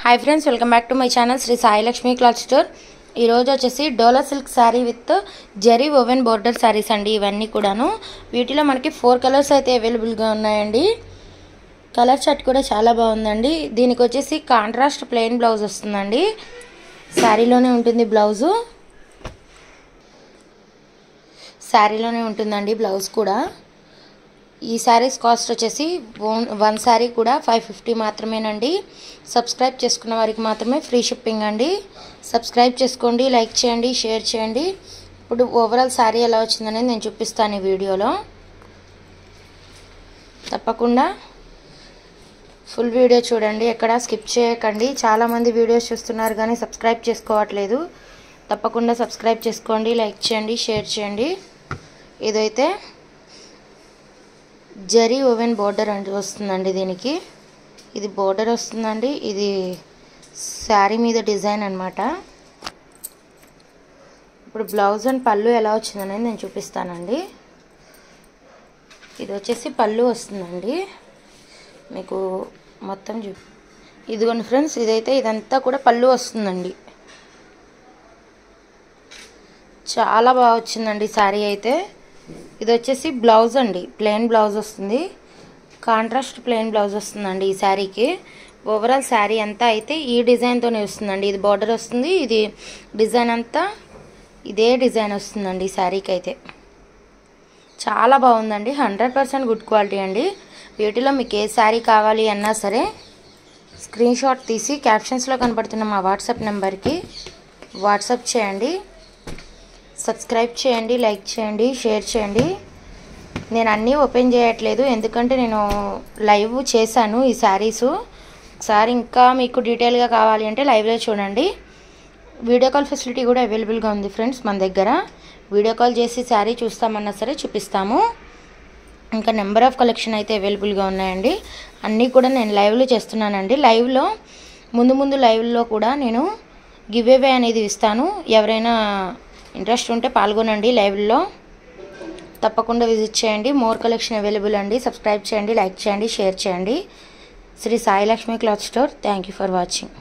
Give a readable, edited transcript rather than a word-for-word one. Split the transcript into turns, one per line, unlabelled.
High friends welcome back to my channel Shri Sai Lakshmi cloth store. ఈ రోజు వచ్చేసి Dola silk sari with zari woven border saris అండి। ఇవన్నీ కూడాను వీటిలో మనకి 4 కలర్స్ అయితే అవైలబుల్ గా ఉన్నాయండి। కలర్ చార్ట్ కూడా చాలా బాగుందండి। దీనికి వచ్చేసి కాంట్రాస్ట్ ప్లెయిన్ బ్లౌజ్ వస్తుందండి। సారీలోనే ఉంటుంది బ్లౌజ్, సారీలోనే ఉంటుందండి బ్లౌజ్ కూడా। ఈ సారీస్ కాస్ట్ వచ్చేసి వన్ సారీ కూడా 550 మాత్రమేనండి। సబ్స్క్రైబ్ చేసుకున్న వారికి మాత్రమే ఫ్రీ షిప్పింగ్ అండి। సబ్స్క్రైబ్ చేసుకోండి, లైక్ చేయండి, షేర్ చేయండి। ఇప్పుడు ఓవరాల్ సారీ ఎలా వచ్చిందనేది నేను చూపిస్తాను ఈ వీడియోలో। తప్పకుండా ఫుల్ వీడియో చూడండి, ఎక్కడ స్కిప్ చేయకండి। చాలా మంది వీడియోస్ చూస్తున్నారు కానీ సబ్స్క్రైబ్ చేసుకోవట్లేదు। తప్పకుండా సబ్స్క్రైబ్ చేసుకోండి, లైక్ చేయండి, షేర్ చేయండి। ఇదైతే జరీ ఓవెన్ బోర్డర్ అంటే వస్తుందండి। దీనికి ఇది బోర్డర్ వస్తుందండి। ఇది శారీ మీద డిజైన్ అన్నమాట। ఇప్పుడు బ్లౌజ్ అండ్ పళ్ళు ఎలా వచ్చిందనేది నేను చూపిస్తానండి। ఇది వచ్చేసి పళ్ళు వస్తుందండి మీకు మొత్తం ఇదిగోండి ఫ్రెండ్స్, ఇదైతే ఇదంతా కూడా పళ్ళు వస్తుందండి। చాలా బాగా వచ్చిందండి శారీ అయితే। ఇది వచ్చేసి బ్లౌజ్ అండి, ప్లెయిన్ బ్లౌజ్ వస్తుంది, కాంట్రాస్ట్ ప్లెయిన్ బ్లౌజ్ వస్తుందండి ఈ శారీకి। ఓవరాల్ శారీ అంతా అయితే ఈ డిజైన్తోనే వస్తుందండి। ఇది బార్డర్ వస్తుంది, ఇది డిజైన్ అంతా ఇదే డిజైన్ వస్తుందండి ఈ శారీకి అయితే। చాలా బాగుందండి, 100% గుడ్ క్వాలిటీ అండి। వీటిలో మీకు ఏ శారీ కావాలి అన్నా సరే స్క్రీన్ షాట్ తీసి క్యాప్షన్స్లో కనబడుతున్న మా వాట్సాప్ నెంబర్కి వాట్సాప్ చేయండి। సబ్స్క్రైబ్ చేయండి, లైక్ చేయండి, షేర్ చేయండి। నేను అన్నీ ఓపెన్ చేయట్లేదు ఎందుకంటే నేను లైవ్ చేశాను ఈ శారీస్। ఒకసారి ఇంకా మీకు డీటెయిల్గా కావాలి అంటే లైవ్లో చూడండి। వీడియో కాల్ ఫెసిలిటీ కూడా అవైలబుల్గా ఉంది ఫ్రెండ్స్ మన దగ్గర। వీడియో కాల్ చేసి శారీ చూస్తామన్నా సరే చూపిస్తాము। ఇంకా నెంబర్ ఆఫ్ కలెక్షన్ అయితే అవైలబుల్గా ఉన్నాయండి। అన్నీ కూడా నేను లైవ్లో చేస్తున్నానండి। లైవ్లో ముందు లైవ్లో కూడా నేను గివ్ అవే అనేది ఇస్తాను। ఎవరైనా ఇంట్రెస్ట్ ఉంటే పాల్గొనండి లైవ్లో, తప్పకుండా విజిట్ చేయండి। మోర్ కలెక్షన్ అవైలబుల్ అండి। సబ్స్క్రైబ్ చేయండి, లైక్ చేయండి, షేర్ చేయండి। Shri Sai Lakshmi cloth store. Thank you for watching.